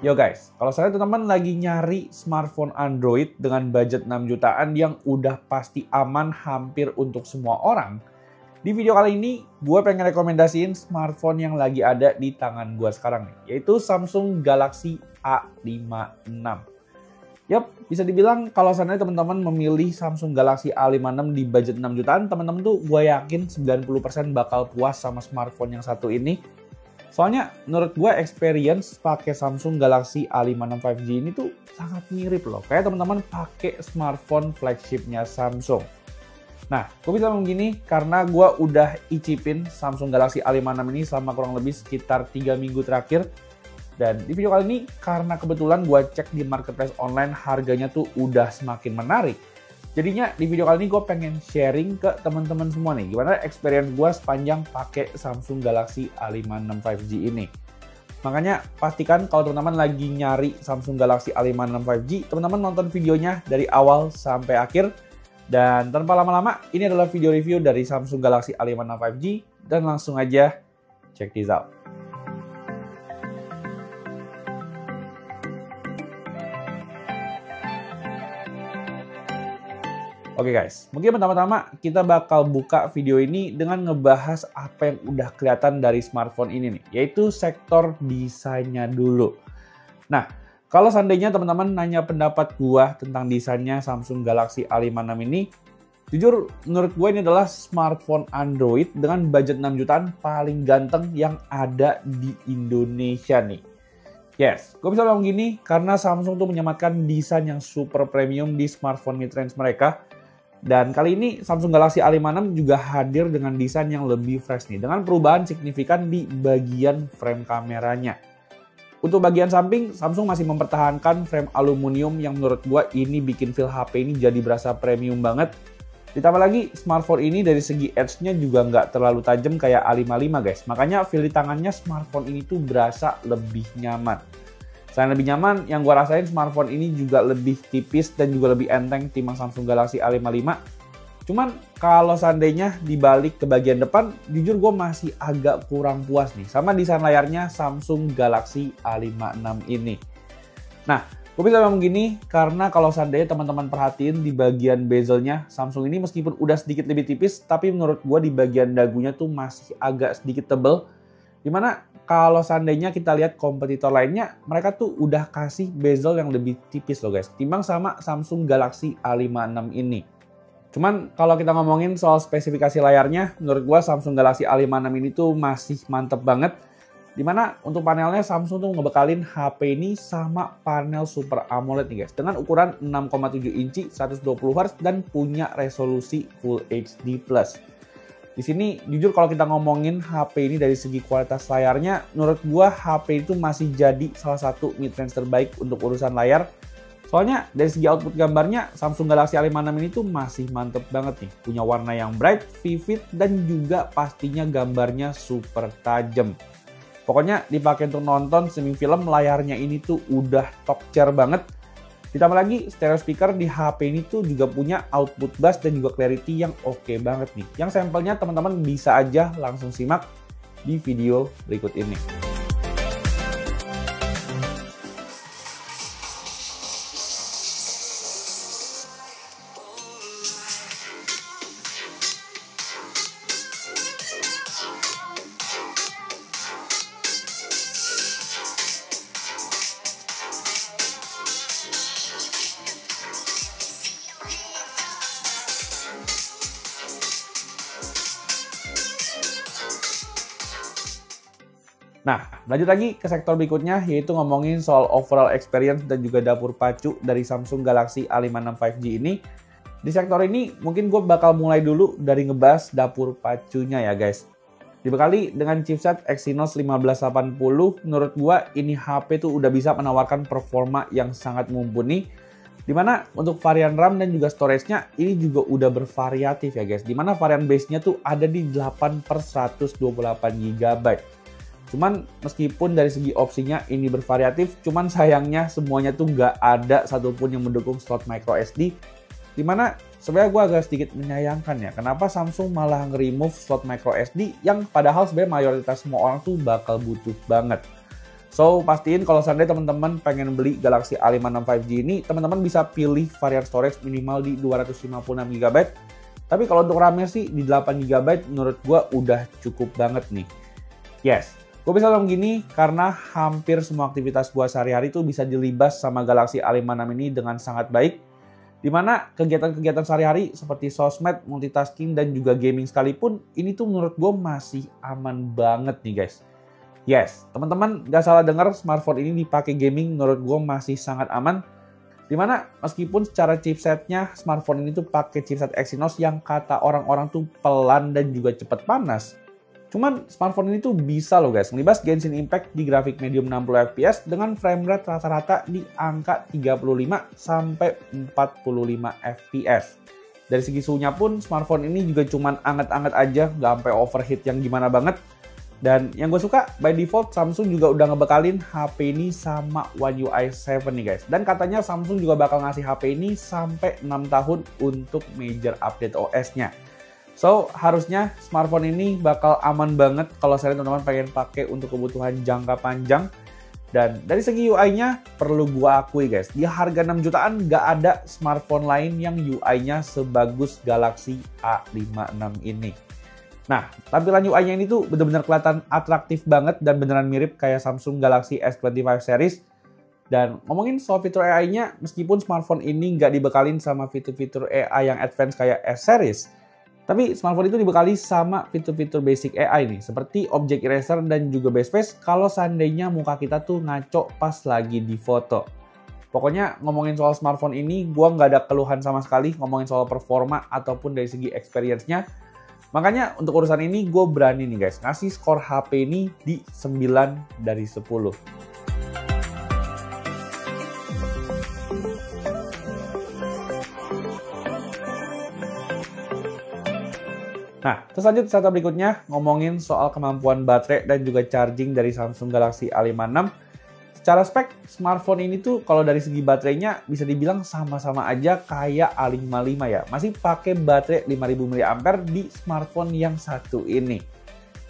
Yo guys, kalau saya teman-teman lagi nyari smartphone Android dengan budget 6 jutaan yang udah pasti aman hampir untuk semua orang, di video kali ini gue pengen rekomendasiin smartphone yang lagi ada di tangan gue sekarang nih, yaitu Samsung Galaxy A56. Yap, bisa dibilang kalau seandainya teman-teman memilih Samsung Galaxy A56 di budget 6 jutaan, teman-teman tuh gue yakin 90% bakal puas sama smartphone yang satu ini. Soalnya menurut gue experience pakai Samsung Galaxy A56 5G ini tuh sangat mirip loh. Kayak teman-teman pakai smartphone flagshipnya Samsung. Nah, gue bisa ngomong gini karena gue udah icipin Samsung Galaxy A56 ini selama kurang lebih sekitar 3 minggu terakhir. Dan di video kali ini karena kebetulan gue cek di marketplace online harganya tuh udah semakin menarik. Jadinya di video kali ini gue pengen sharing ke teman-teman semua nih gimana experience gue sepanjang pakai Samsung Galaxy A56 5G ini. Makanya pastikan kalau teman-teman lagi nyari Samsung Galaxy A56 5G, teman-teman nonton videonya dari awal sampai akhir. Dan tanpa lama-lama, ini adalah video review dari Samsung Galaxy A56 5G dan langsung aja check this out. Oke guys, mungkin pertama-tama kita bakal buka video ini dengan ngebahas apa yang udah kelihatan dari smartphone ini nih, yaitu sektor desainnya dulu. Nah, kalau seandainya teman-teman nanya pendapat gua tentang desainnya Samsung Galaxy A56 ini, jujur menurut gue ini adalah smartphone Android dengan budget 6 jutaan paling ganteng yang ada di Indonesia nih. Yes, gue bisa bilang gini karena Samsung tuh menyematkan desain yang super premium di smartphone mid-range mereka. Dan kali ini Samsung Galaxy A56 juga hadir dengan desain yang lebih fresh nih, dengan perubahan signifikan di bagian frame kameranya. Untuk bagian samping, Samsung masih mempertahankan frame aluminium yang menurut gua ini bikin feel HP ini jadi berasa premium banget. Ditambah lagi, smartphone ini dari segi edge-nya juga nggak terlalu tajam kayak A55 guys. Makanya feel di tangannya smartphone ini tuh berasa lebih nyaman. Selain lebih nyaman, yang gue rasain smartphone ini juga lebih tipis dan juga lebih enteng timbang Samsung Galaxy A55. Cuman kalau seandainya dibalik ke bagian depan, jujur gue masih agak kurang puas nih sama desain layarnya Samsung Galaxy A56 ini. Nah, gue bisa ngomong gini karena kalau seandainya teman-teman perhatiin di bagian bezelnya, Samsung ini meskipun udah sedikit lebih tipis, tapi menurut gue di bagian dagunya tuh masih agak sedikit tebel. Dimana kalau seandainya kita lihat kompetitor lainnya, mereka tuh udah kasih bezel yang lebih tipis loh guys, timbang sama Samsung Galaxy A56 ini. Cuman kalau kita ngomongin soal spesifikasi layarnya, menurut gua Samsung Galaxy A56 ini tuh masih mantep banget. Dimana untuk panelnya Samsung tuh ngebekalin HP ini sama panel Super AMOLED nih guys, dengan ukuran 6,7 inci 120Hz dan punya resolusi Full HD+. Di sini jujur kalau kita ngomongin HP ini dari segi kualitas layarnya, menurut gua HP itu masih jadi salah satu mid-range terbaik untuk urusan layar. Soalnya dari segi output gambarnya, Samsung Galaxy A56 ini tuh masih mantep banget nih. Punya warna yang bright, vivid, dan juga pastinya gambarnya super tajam. Pokoknya dipakai untuk nonton streaming film, layarnya ini tuh udah top tier banget. Ditambah lagi, stereo speaker di HP ini tuh juga punya output bass dan juga clarity yang oke banget nih. Yang sampelnya teman-teman bisa aja langsung simak di video berikut ini. Nah, lanjut lagi ke sektor berikutnya, yaitu ngomongin soal overall experience dan juga dapur pacu dari Samsung Galaxy A56 5G ini. Di sektor ini, mungkin gue bakal mulai dulu dari ngebahas dapur pacunya ya guys. Dibekali dengan chipset Exynos 1580, menurut gue ini HP tuh udah bisa menawarkan performa yang sangat mumpuni. Dimana untuk varian RAM dan juga storage-nya ini juga udah bervariatif ya guys. Dimana varian base-nya tuh ada di 8/128GB. Cuman meskipun dari segi opsinya ini bervariatif, cuman sayangnya semuanya tuh nggak ada satupun yang mendukung slot micro SD. Dimana sebenarnya gue agak sedikit menyayangkan ya, kenapa Samsung malah nge-remove slot micro SD yang padahal sebenarnya mayoritas semua orang tuh bakal butuh banget. So, pastiin kalau seandainya teman-teman pengen beli Galaxy A56 5G ini, teman-teman bisa pilih varian storage minimal di 256GB. Tapi kalau untuk RAM-nya sih di 8GB menurut gue udah cukup banget nih. Yes, gue bisa bilang gini karena hampir semua aktivitas gue sehari-hari tuh bisa dilibas sama Galaxy A56 ini dengan sangat baik. Dimana kegiatan-kegiatan sehari-hari seperti sosmed, multitasking, dan juga gaming sekalipun, ini tuh menurut gue masih aman banget nih guys. Yes, teman-teman gak salah dengar, smartphone ini dipakai gaming menurut gue masih sangat aman. Dimana meskipun secara chipsetnya smartphone ini tuh pakai chipset Exynos yang kata orang-orang tuh pelan dan juga cepat panas. Cuman smartphone ini tuh bisa loh guys, ngelibas Genshin Impact di grafik medium 60 fps dengan frame rate rata-rata di angka 35 sampai 45 fps. Dari segi suhunya pun smartphone ini juga cuman anget-anget aja, gak sampai overheat yang gimana banget. Dan yang gue suka, by default Samsung juga udah ngebekalin HP ini sama One UI 7 nih guys. Dan katanya Samsung juga bakal ngasih HP ini sampai 6 tahun untuk major update OS-nya. So, harusnya smartphone ini bakal aman banget kalau saya teman-teman pengen pakai untuk kebutuhan jangka panjang. Dan dari segi UI-nya, perlu gue akui guys, di harga 6 jutaan gak ada smartphone lain yang UI-nya sebagus Galaxy A56 ini. Nah, tampilan UI-nya ini tuh bener-bener kelihatan atraktif banget dan beneran mirip kayak Samsung Galaxy S25 series. Dan ngomongin soal fitur AI-nya, meskipun smartphone ini nggak dibekalin sama fitur-fitur AI yang advance kayak S series, tapi smartphone itu dibekali sama fitur-fitur basic AI nih, seperti object eraser dan juga backspace kalau seandainya muka kita tuh ngaco pas lagi di foto. Pokoknya ngomongin soal smartphone ini, gua nggak ada keluhan sama sekali ngomongin soal performa ataupun dari segi experience-nya. Makanya untuk urusan ini gue berani nih guys, ngasih skor HP ini di 9 dari 10. Nah, terus lanjut data berikutnya, ngomongin soal kemampuan baterai dan juga charging dari Samsung Galaxy A56. Secara spek, smartphone ini tuh kalau dari segi baterainya bisa dibilang sama-sama aja kayak A55 ya. Masih pakai baterai 5000 mAh di smartphone yang satu ini.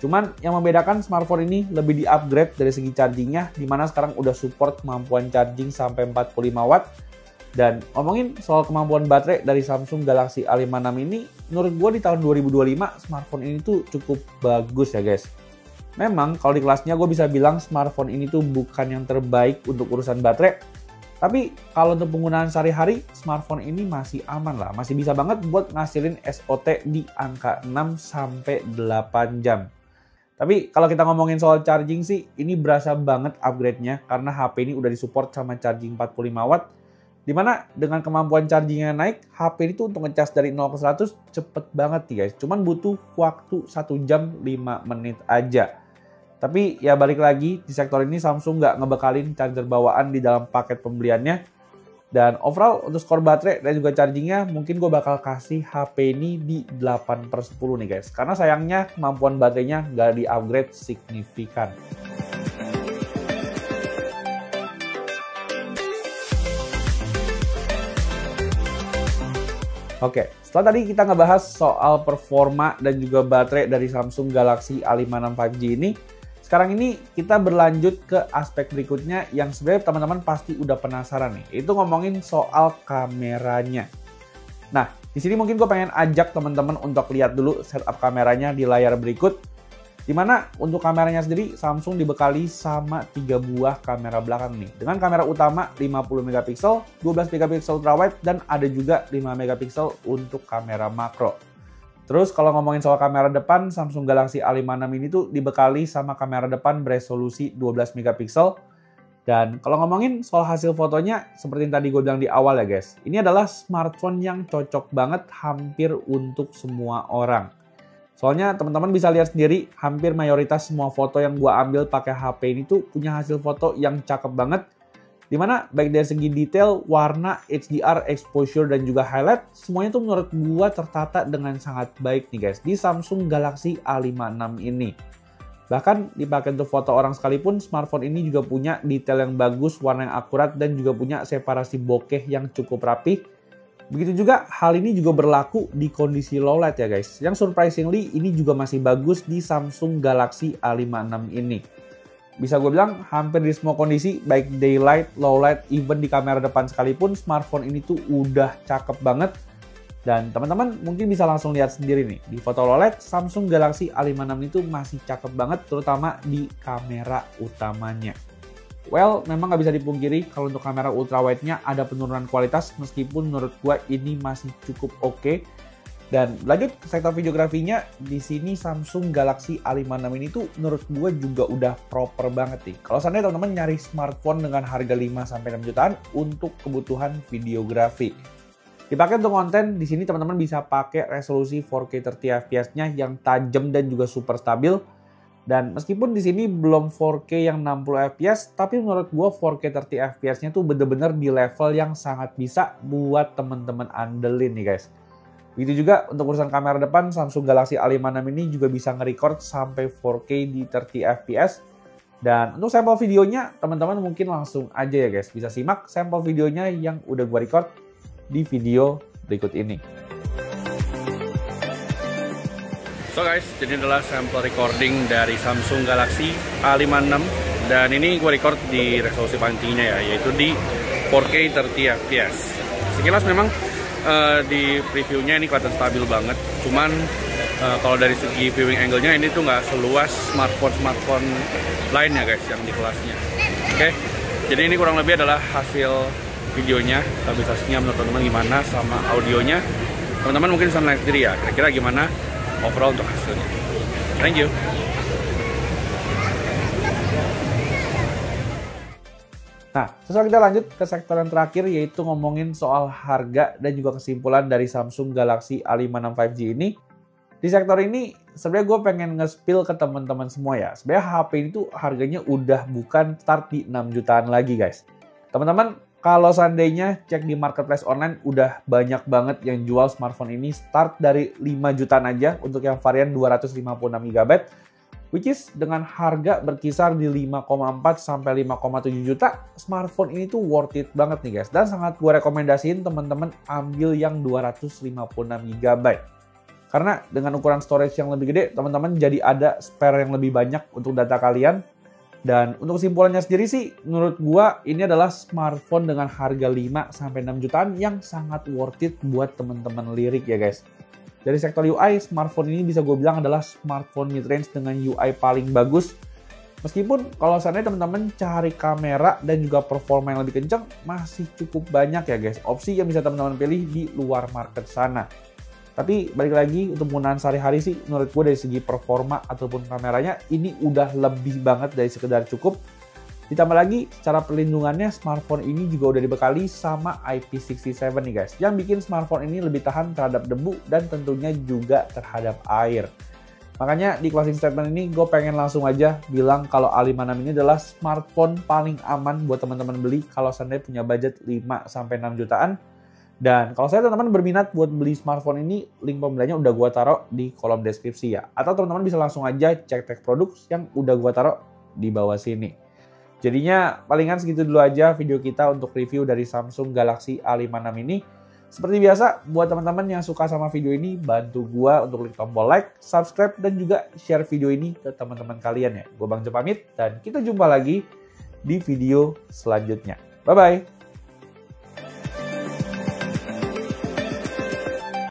Cuman yang membedakan smartphone ini lebih di-upgrade dari segi chargingnya, dimana sekarang udah support kemampuan charging sampai 45 watt. Dan ngomongin soal kemampuan baterai dari Samsung Galaxy A56 ini, menurut gue di tahun 2025 smartphone ini tuh cukup bagus ya guys. Memang kalau di kelasnya gue bisa bilang smartphone ini tuh bukan yang terbaik untuk urusan baterai. Tapi kalau untuk penggunaan sehari-hari, smartphone ini masih aman lah. Masih bisa banget buat ngasilin SOT di angka 6-8 jam. Tapi kalau kita ngomongin soal charging sih, ini berasa banget upgrade-nya. Karena HP ini udah disupport sama charging 45 watt. Dimana dengan kemampuan chargingnya naik, HP ini tuh untuk ngecas dari 0 ke 100 cepet banget nih guys. Cuman butuh waktu 1 jam 5 menit aja. Tapi ya balik lagi, di sektor ini Samsung nggak ngebekalin charger bawaan di dalam paket pembeliannya. Dan overall untuk skor baterai dan juga chargingnya mungkin gue bakal kasih HP ini di 8/10 nih guys. Karena sayangnya kemampuan baterainya nggak di-upgrade signifikan. Oke, setelah tadi kita ngebahas soal performa dan juga baterai dari Samsung Galaxy A56 5G ini, sekarang ini kita berlanjut ke aspek berikutnya yang sebenarnya teman-teman pasti udah penasaran nih, itu ngomongin soal kameranya. Nah, di sini mungkin gue pengen ajak teman-teman untuk lihat dulu setup kameranya di layar berikut. Dimana untuk kameranya sendiri Samsung dibekali sama 3 buah kamera belakang nih. Dengan kamera utama 50 MP, 12 MP ultrawide, dan ada juga 5 MP untuk kamera makro. Terus kalau ngomongin soal kamera depan, Samsung Galaxy A56 ini tuh dibekali sama kamera depan beresolusi 12 MP. Dan kalau ngomongin soal hasil fotonya, seperti yang tadi gue bilang di awal ya guys, ini adalah smartphone yang cocok banget hampir untuk semua orang. Soalnya teman-teman bisa lihat sendiri, hampir mayoritas semua foto yang gue ambil pakai HP ini tuh punya hasil foto yang cakep banget. Dimana baik dari segi detail, warna, HDR, exposure, dan juga highlight, semuanya tuh menurut gua tertata dengan sangat baik nih guys di Samsung Galaxy A56 ini. Bahkan dipakai untuk foto orang sekalipun, smartphone ini juga punya detail yang bagus, warna yang akurat, dan juga punya separasi bokeh yang cukup rapi. Begitu juga hal ini juga berlaku di kondisi low light ya guys. Yang surprisingly ini juga masih bagus di Samsung Galaxy A56 ini. Bisa gue bilang hampir di semua kondisi, baik daylight, low light, even di kamera depan sekalipun, smartphone ini tuh udah cakep banget. Dan teman-teman mungkin bisa langsung lihat sendiri nih, di foto low light, Samsung Galaxy A56 itu masih cakep banget, terutama di kamera utamanya. Well, memang nggak bisa dipungkiri kalau untuk kamera ultrawide-nya ada penurunan kualitas, meskipun menurut gue ini masih cukup oke. Dan lanjut ke sektor videografinya, di sini Samsung Galaxy A56 ini tuh menurut gue juga udah proper banget nih. Kalau seandainya teman-teman nyari smartphone dengan harga 5-6 jutaan untuk kebutuhan videografi. Dipakai untuk konten, di sini teman-teman bisa pakai resolusi 4K 30 fps-nya yang tajam dan juga super stabil. Dan meskipun di sini belum 4K yang 60 fps, tapi menurut gue 4K 30 fps-nya tuh bener-bener di level yang sangat bisa buat teman-teman andelin nih guys. Begitu juga untuk urusan kamera depan, Samsung Galaxy A56 ini juga bisa nge-record sampai 4K di 30 fps. Dan untuk sampel videonya, teman-teman mungkin langsung aja ya guys, bisa simak sampel videonya yang udah gue record di video berikut ini. So guys, jadi adalah sampel recording dari Samsung Galaxy A56. Dan ini gue record di resolusi paling tingginya ya, yaitu di 4K 30 fps. Sekilas memang di previewnya ini kelihatan stabil banget, cuman kalau dari segi viewing angle-nya ini tuh nggak seluas smartphone lainnya guys yang di kelasnya. Oke, jadi ini kurang lebih adalah hasil videonya, stabilisasinya menurut teman-teman gimana, sama audionya teman-teman mungkin bisa nilai sendiri ya, kira-kira gimana overall untuk hasilnya. Thank you. Nah, setelah kita lanjut ke sektor yang terakhir, yaitu ngomongin soal harga dan juga kesimpulan dari Samsung Galaxy A56 5G ini. Di sektor ini, sebenarnya gue pengen nge-spill ke teman-teman semua ya. Sebenarnya HP ini tuh harganya udah bukan start di 6 jutaan lagi guys. Teman-teman, kalau seandainya cek di marketplace online, udah banyak banget yang jual smartphone ini start dari 5 jutaan aja untuk yang varian 256GB. Which is dengan harga berkisar di 5,4 sampai 5,7 juta, smartphone ini tuh worth it banget nih guys. Dan sangat gue rekomendasiin teman-teman ambil yang 256GB. Karena dengan ukuran storage yang lebih gede, teman-teman jadi ada spare yang lebih banyak untuk data kalian. Dan untuk kesimpulannya sendiri sih, menurut gue ini adalah smartphone dengan harga 5 sampai 6 jutaan yang sangat worth it buat teman-teman lirik ya guys. Dari sektor UI, smartphone ini bisa gue bilang adalah smartphone mid-range dengan UI paling bagus. Meskipun kalau seandainya teman-teman cari kamera dan juga performa yang lebih kencang, masih cukup banyak ya guys opsi yang bisa teman-teman pilih di luar market sana. Tapi balik lagi untuk penggunaan sehari-hari sih, menurut gue dari segi performa ataupun kameranya, ini udah lebih banget dari sekedar cukup. Ditambah lagi, secara perlindungannya smartphone ini juga udah dibekali sama IP67 nih guys, yang bikin smartphone ini lebih tahan terhadap debu dan tentunya juga terhadap air. Makanya di closing statement ini gue pengen langsung aja bilang kalau A56 ini adalah smartphone paling aman buat teman-teman beli kalau seandainya punya budget 5-6 jutaan. Dan kalau saya teman-teman berminat buat beli smartphone ini, link pembeliannya udah gue taruh di kolom deskripsi ya. Atau teman-teman bisa langsung aja cek tag produk yang udah gue taruh di bawah sini. Jadinya palingan segitu dulu aja video kita untuk review dari Samsung Galaxy A56 ini. Seperti biasa, buat teman-teman yang suka sama video ini, bantu gua untuk klik tombol like, subscribe, dan juga share video ini ke teman-teman kalian ya. Gua Bang Jo pamit, dan kita jumpa lagi di video selanjutnya. Bye-bye!